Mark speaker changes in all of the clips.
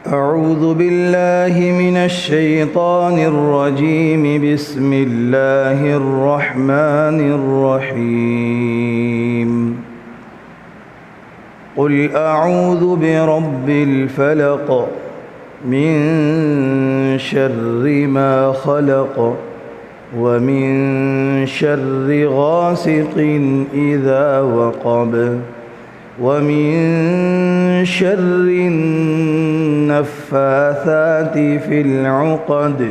Speaker 1: أعوذ بالله من الشيطان الرجيم. بسم الله الرحمن الرحيم. قل أعوذ برب الفلق من شر ما خلق ومن شر غاسق إذا وقب ومن شر النفاثات في العقد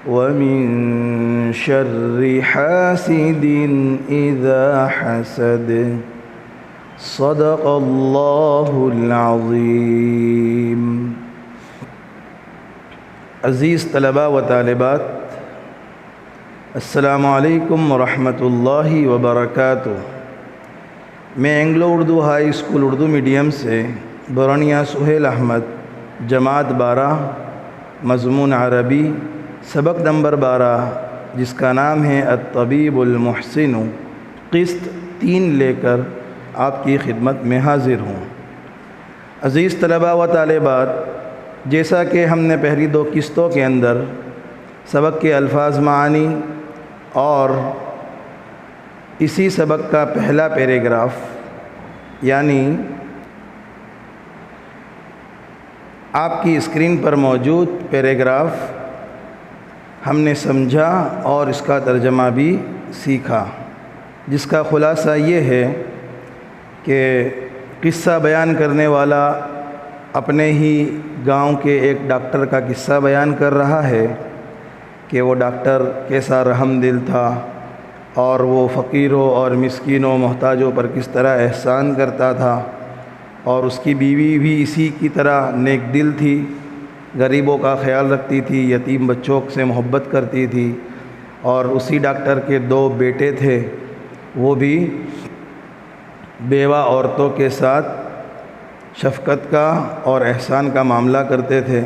Speaker 1: ومن شر حاسد إذا حسد. صدق اللہ العظیم. عزیز طلباء و طالبات، السلام علیکم ورحمۃ اللہ وبرکاتہ. میں Anglo Urdu high school Urdu medium سے برانیہ سہیل احمد، جماعت 12، مضمون عربی، سبق نمبر 12، جس کا نام ہے الطبیب المحسن، قسط 3 لے کر آپ کی خدمت میں حاضر ہوں. عزیز طلباء و طالبات، جیسا کہ ہم نے پہلی 2 قسطوں کے اندر سبق کے الفاظ معانی اور اسی سبق کا پہلا پیراگراف یعنی آپ کی اسکرین پر موجود پیراگراف ہم نے سمجھا اور اس کا ترجمہ بھی سیکھا، جس کا خلاصہ یہ ہے کہ قصہ بیان کرنے والا اپنے ہی گاؤں کے ایک ڈاکٹر کا قصہ بیان کر رہا ہے کہ وہ ڈاکٹر کیسا رحم دل تھا اور وہ فقیروں اور مسکینوں محتاجوں پر کس طرح احسان کرتا تھا، اور اس کی بیوی بھی اسی کی طرح نیک دل تھی، غریبوں کا خیال رکھتی تھی، یتیم بچوں سے محبت کرتی تھی. اور اسی ڈاکٹر کے 2 بیٹے تھے، وہ بھی بیوہ عورتوں کے ساتھ شفقت کا اور احسان کا معاملہ کرتے تھے.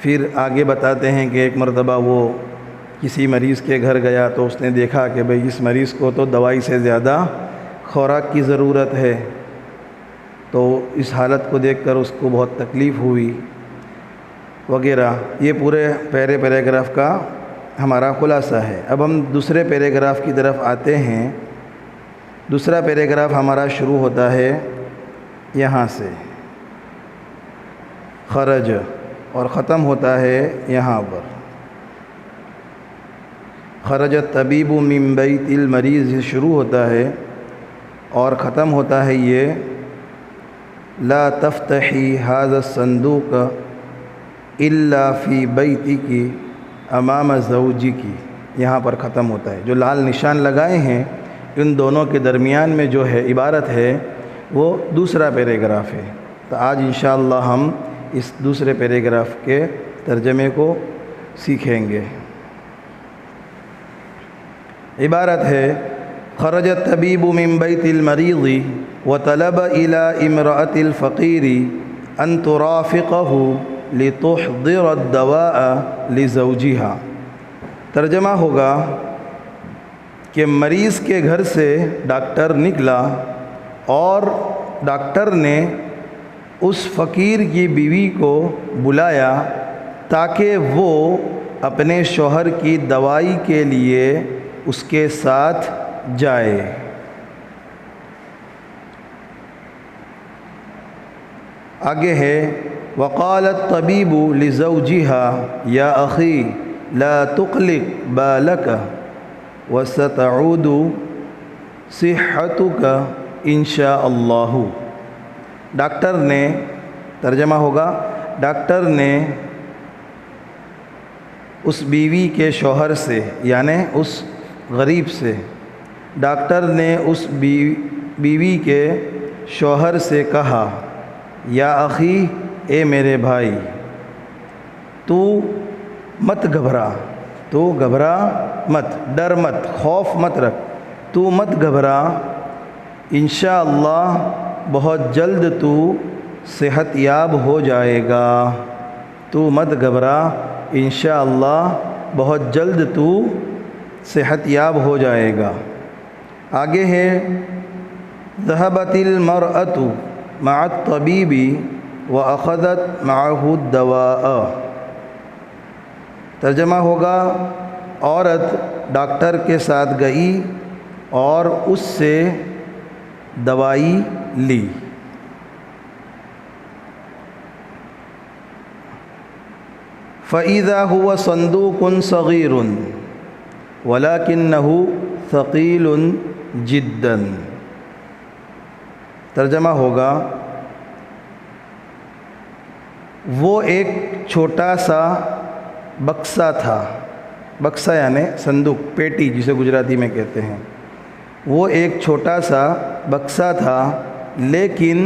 Speaker 1: پھر آگے بتاتے ہیں کہ ایک مرتبہ وہ کسی مریض کے گھر گیا تو اس نے دیکھا کہ بھئی اس مریض کو تو دوائی سے زیادہ خوراک کی ضرورت ہے، تو اس حالت کو دیکھ کر اس کو بہت تکلیف ہوئی وغیرہ. یہ پورے پیراگراف کا ہمارا خلاصہ ہے. اب ہم دوسرے پیراگراف کی طرف آتے ہیں. دوسرا پیراگراف ہمارا شروع ہوتا ہے یہاں سے، خرج، اور ختم ہوتا ہے یہاں پر. خرج الطبیب من بیت المریض شروع ہوتا ہے اور ختم ہوتا ہے یہ لا تفتحی هذا الصندوق الا فی بیتک امام زوجک. یہاں پر ختم ہوتا ہے. جو لال نشان لگائے ہیں ان دونوں کے درمیان میں جو ہے عبارت ہے وہ دوسرا پیراگراف ہے. تو آج انشاءاللہ ہم اس دوسرے پیراگراف کے ترجمے کو سیکھیں گے. عبارت ہے خرج الطبیب من بیت المریض وطلب الى امرأة الفقیر ان ترافقه لتحضر الدواء لزوجها. ترجمہ ہوگا کہ مریض کے گھر سے ڈاکٹر نکلا اور ڈاکٹر نے اس فقیر کی بیوی کو بلایا تاکہ وہ اپنے شوہر کی دوائی کے لیے اس کے ساتھ جائے. آگے ہے وقال الطبیب لزوجها یا اخی لا تقلق بالک وستعود صحتک ان شاء اللہ. ڈاکٹر نے، ترجمہ ہوگا ڈاکٹر نے اس بیوی کے شوہر سے یعنی اس غریب سے، ڈاکٹر نے اس بیوی کے شوہر سے کہا یا اخی، اے میرے بھائی، تو مت گھبرا، تو گھبرا مت، ڈر مت، خوف مت رکھ، تو مت گھبرا، انشاءاللہ بہت جلد تو صحت یاب ہو جائے گا. تو مت گھبرا، انشاءاللہ بہت جلد تو صحت یاب ہو جائے گا. آگے ہے ذهبت المرأة مع الطبيب وأخذت معه الدواء۔ ترجمہ ہوگا عورت ڈاکٹر کے ساتھ گئی اور اس سے دوائی لی۔ فَإِذَا هُوَ صَنْدُوقٌ صَغِيرٌ وَلَكِنَّهُ ثَقِيلٌ جِدًّا۔ ترجمہ ہوگا وہ ایک چھوٹا سا بکسا تھا، بکسا یعنی صندوق، پیٹی جسے گجراتی میں کہتے ہیں، وہ ایک چھوٹا سا بکسا تھا لیکن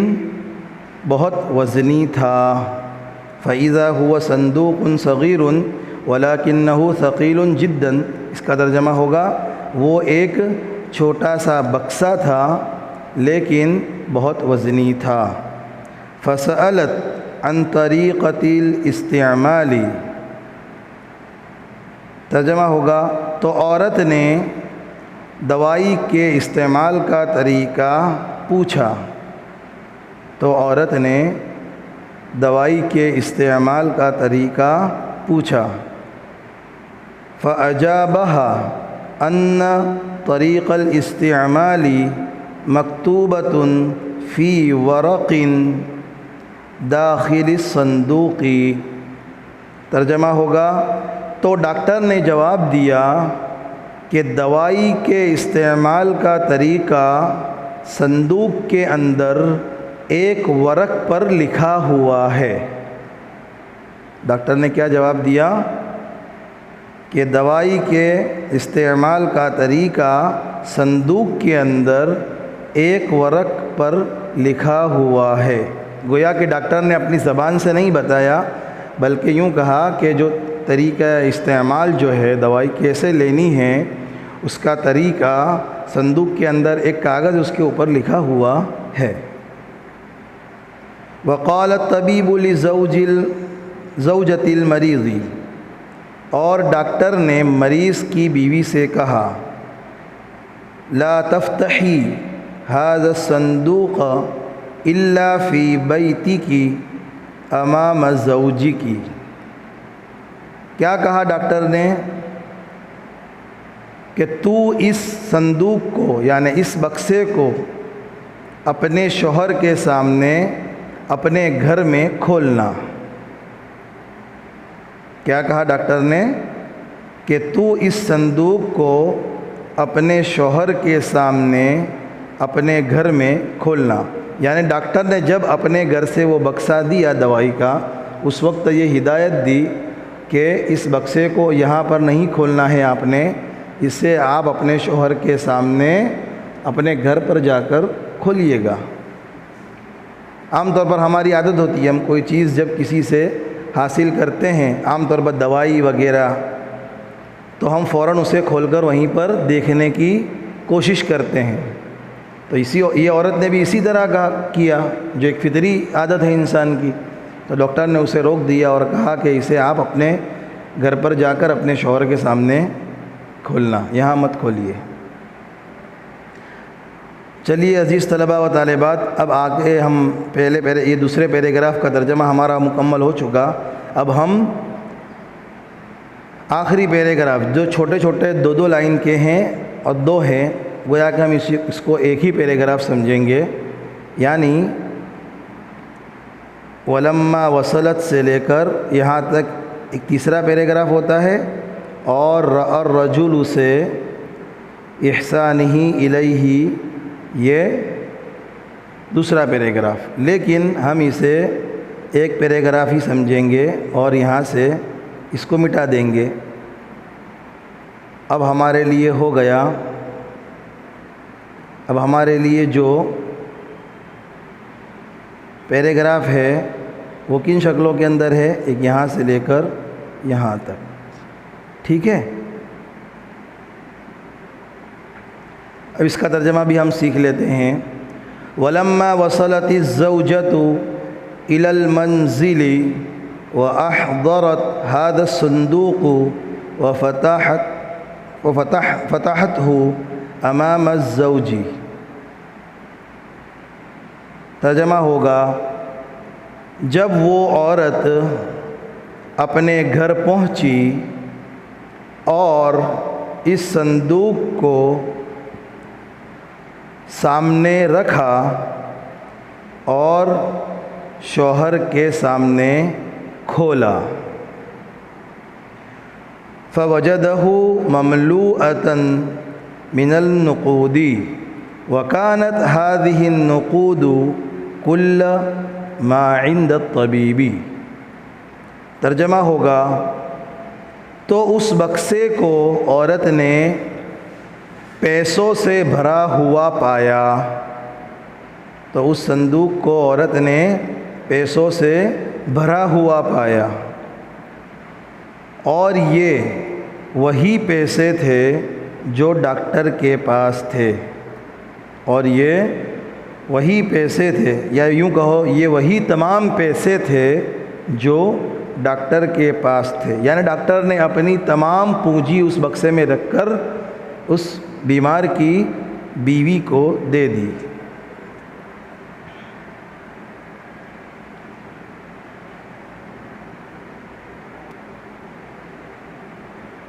Speaker 1: بہت وزنی تھا۔ فَإِذَا هُوَ صَنْدُوقٌ صَغِيرٌ وَلَكِنَّهُ ثَقِيلٌ جِدًّا۔ اس کا ترجمہ ہوگا وہ ایک چھوٹا سا بکسا تھا لیکن بہت وزنی تھا۔ فَسَأَلَتْ عَنْ طَرِيقَةِ الْإِسْتِعْمَالِ۔ ترجمہ ہوگا تو عورت نے دوائی کے استعمال کا طریقہ پوچھا، تو عورت نے دوائی کے استعمال کا طریقہ پوچھا۔ فَأَجَابَهَا أَنَّ طَرِيقَ الْإِسْتِعْمَالِ مَكْتُوبَةٌ فِي وَرَقٍ دَاخِلِ الصَّنْدُوقِ۔ ترجمہ ہوگا تو ڈاکٹر نے جواب دیا کہ دوائی کے استعمال کا طریقہ صندوق کے اندر ایک ورق پر لکھا ہوا ہے۔ ڈاکٹر نے کیا جواب دیا کہ دوائی کے استعمال کا طریقہ صندوق کے اندر ایک ورق پر لکھا ہوا ہے۔ گویا کہ ڈاکٹر نے اپنی زبان سے نہیں بتایا بلکہ یوں کہا کہ جو طریقہ استعمال جو ہے دوائی کیسے لینی ہے اس کا طریقہ صندوق کے اندر ایک کاغذ اس کے اوپر لکھا ہوا ہے۔ وقال الطبیب لزوجۃ المریض، اور ڈاکٹر نے مریض کی بیوی سے کہا لا تفتحی هذا الصندوق الا فی بیتک امام زوجک۔ کیا کہا ڈاکٹر نے کہ تو اس صندوق کو یعنی اس بکسے کو اپنے شوہر کے سامنے اپنے گھر میں کھولنا۔ کیا کہا ڈاکٹر نے کہ تو اس صندوق کو اپنے شوہر کے سامنے اپنے گھر میں کھولنا، یعنی ڈاکٹر نے جب اپنے گھر سے وہ بکسا دیا دوائی کا اس وقت یہ ہدایت دی کہ اس بکسے کو یہاں پر نہیں کھولنا ہے آپ نے، اسے آپ اپنے شوہر کے سامنے اپنے گھر پر جا کر کھولیے گا۔ عام طور پر ہماری عادت ہوتی ہے ہم کوئی چیز جب کسی سے حاصل کرتے ہیں، عام طور پر دوائی وغیرہ، تو ہم فوراً اسے کھول کر وہیں پر دیکھنے کی کوشش کرتے ہیں۔ تو یہ عورت نے بھی اسی طرح کا کیا جو ایک فطری عادت ہے انسان کی، تو ڈاکٹر نے اسے روک دیا اور کہا کہ اسے آپ اپنے گھر پر جا کر اپنے شوہر کے سامنے کھولنا، یہاں مت کھولیے۔ چلیے عزیز طلباء و طالبات، اب آگے ہم یہ دوسرے پیراگراف کا ترجمہ ہمارا مکمل ہو چکا، اب ہم آخری پیراگراف جو چھوٹے چھوٹے دو لائن کے ہیں اور دو ہیں، گویا کہ ہم اس کو ایک ہی پیراگراف سمجھیں گے، یعنی ولما وصلت سے لے کر یہاں تک ایک تیسرا پیراگراف ہوتا ہے، اور الرجل سے احسانہ الیہ یہ دوسرا پیراگراف، لیکن ہم اسے ایک پیراگراف ہی سمجھیں گے اور یہاں سے اس کو مٹا دیں گے۔ اب ہمارے لیے ہو گیا، اب ہمارے لیے جو پیراگراف ہے وہ کن شکلوں کے اندر ہے، ایک یہاں سے لے کر یہاں تک، ٹھیک ہے۔ اب اس کا ترجمہ بھی ہم سیکھ لیتے ہیں۔ وَلَمَّا وَصَلَتِ الزَّوْجَةُ إِلَى الْمَنْزِلِ وَأَحْضَرَتْ هَذَا الصُّنْدُوقُ فتحته أمام الزوج۔ ترجمہ ہوگا جب وہ عورت اپنے گھر پہنچی اور اس صندوق کو سامنے رکھا اور شوہر کے سامنے کھولا، فَوَجَدَهُ مَمْلُوءَةً مِنَ النُّقُودِ وَكَانَتْ هَذِهِ النُّقُودُ كُلَّ مَا عِنْدَ الطَّبِيبِ۔ ترجمہ ہوگا، تو اس بکسے کو عورت نے پیسوں سے بھرا ہوا پایا، تو اس صندوق کو عورت نے پیسوں سے بھرا ہوا پایا، اور یہ وہی پیسے تھے جو ڈاکٹر کے پاس تھے، اور یہ وہی پیسے تھے، یا یوں کہو یہ وہی تمام پیسے تھے جو ڈاکٹر کے پاس تھے، یعنی ڈاکٹر نے اپنی تمام پونجی اس بکسے میں رکھ کر اس بیمار کی بیوی کو دے دی۔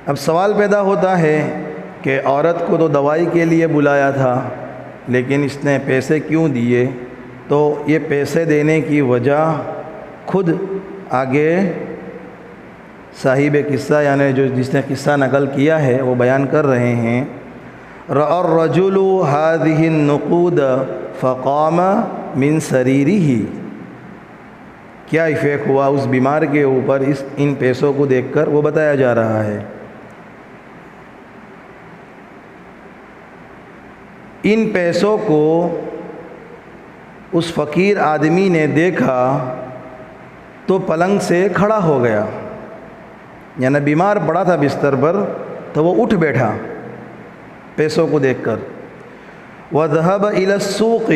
Speaker 1: اب سوال پیدا ہوتا ہے کہ عورت کو تو دوائی کے لیے بلایا تھا، لیکن اس نے پیسے کیوں دیے؟ تو یہ پیسے دینے کی وجہ خود آگے صاحب قصہ یعنی جس نے قصہ نقل کیا ہے وہ بیان کر رہے ہیں۔ رأى الرجل هذه النقود فقام من سريره۔ کیا ایفیکٹ ہوا اس بیمار کے اوپر ان پیسوں کو دیکھ کر، وہ بتایا جا رہا ہے۔ ان پیسوں کو اس فقیر آدمی نے دیکھا تو پلنگ سے کھڑا ہو گیا، یعنی بیمار پڑا تھا بستر پر تو وہ اٹھ بیٹھا پیسوں کو دیکھ کر۔ وَذَهَبَ إِلَى السُّوقِ،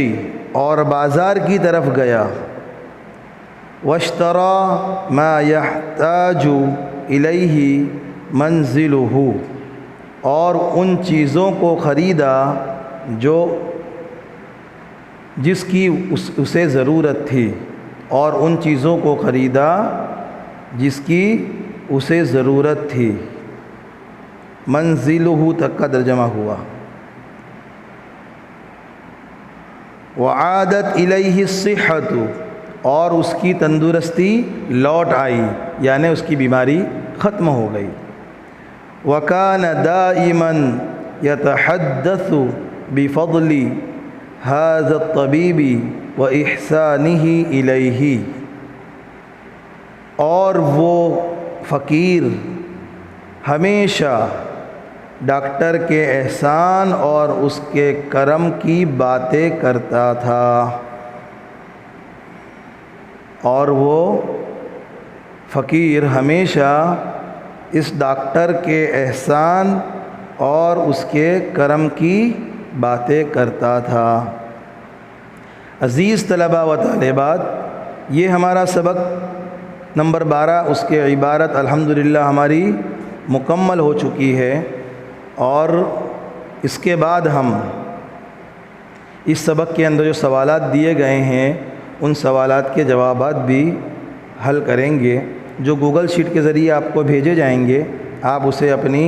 Speaker 1: اور بازار کی طرف گیا۔ وَاشْتَرَى مَا يَحْتَاجُ إِلَيْهِ مَنْزِلُهُ، اور ان چیزوں کو خریدا جو جس کی اسے ضرورت تھی، اور ان چیزوں کو خریدا جس کی اسے ضرورت تھی۔ منزلہ تک کا ترجمہ ہوا۔ وعادت الیہ الصحۃ، اور اس کی تندرستی لوٹ آئی، یعنی اس کی بیماری ختم ہو گئی۔ وکان دائما یتحدث بفضل هذا الطبیب واحسانہ الیہ، اور وہ فقیر ہمیشہ ڈاکٹر کے احسان اور اس کے کرم کی باتیں کرتا تھا، اور وہ فقیر ہمیشہ اس ڈاکٹر کے احسان اور اس کے کرم کی باتیں کرتا تھا۔ عزیز طلباء و طالبات، یہ ہمارا سبق نمبر 12 اس کے عبارت الحمدللہ ہماری مکمل ہو چکی ہے، اور اس کے بعد ہم اس سبق کے اندر جو سوالات دیے گئے ہیں ان سوالات کے جوابات بھی حل کریں گے، جو گوگل شیٹ کے ذریعے آپ کو بھیجے جائیں گے۔ آپ اسے اپنی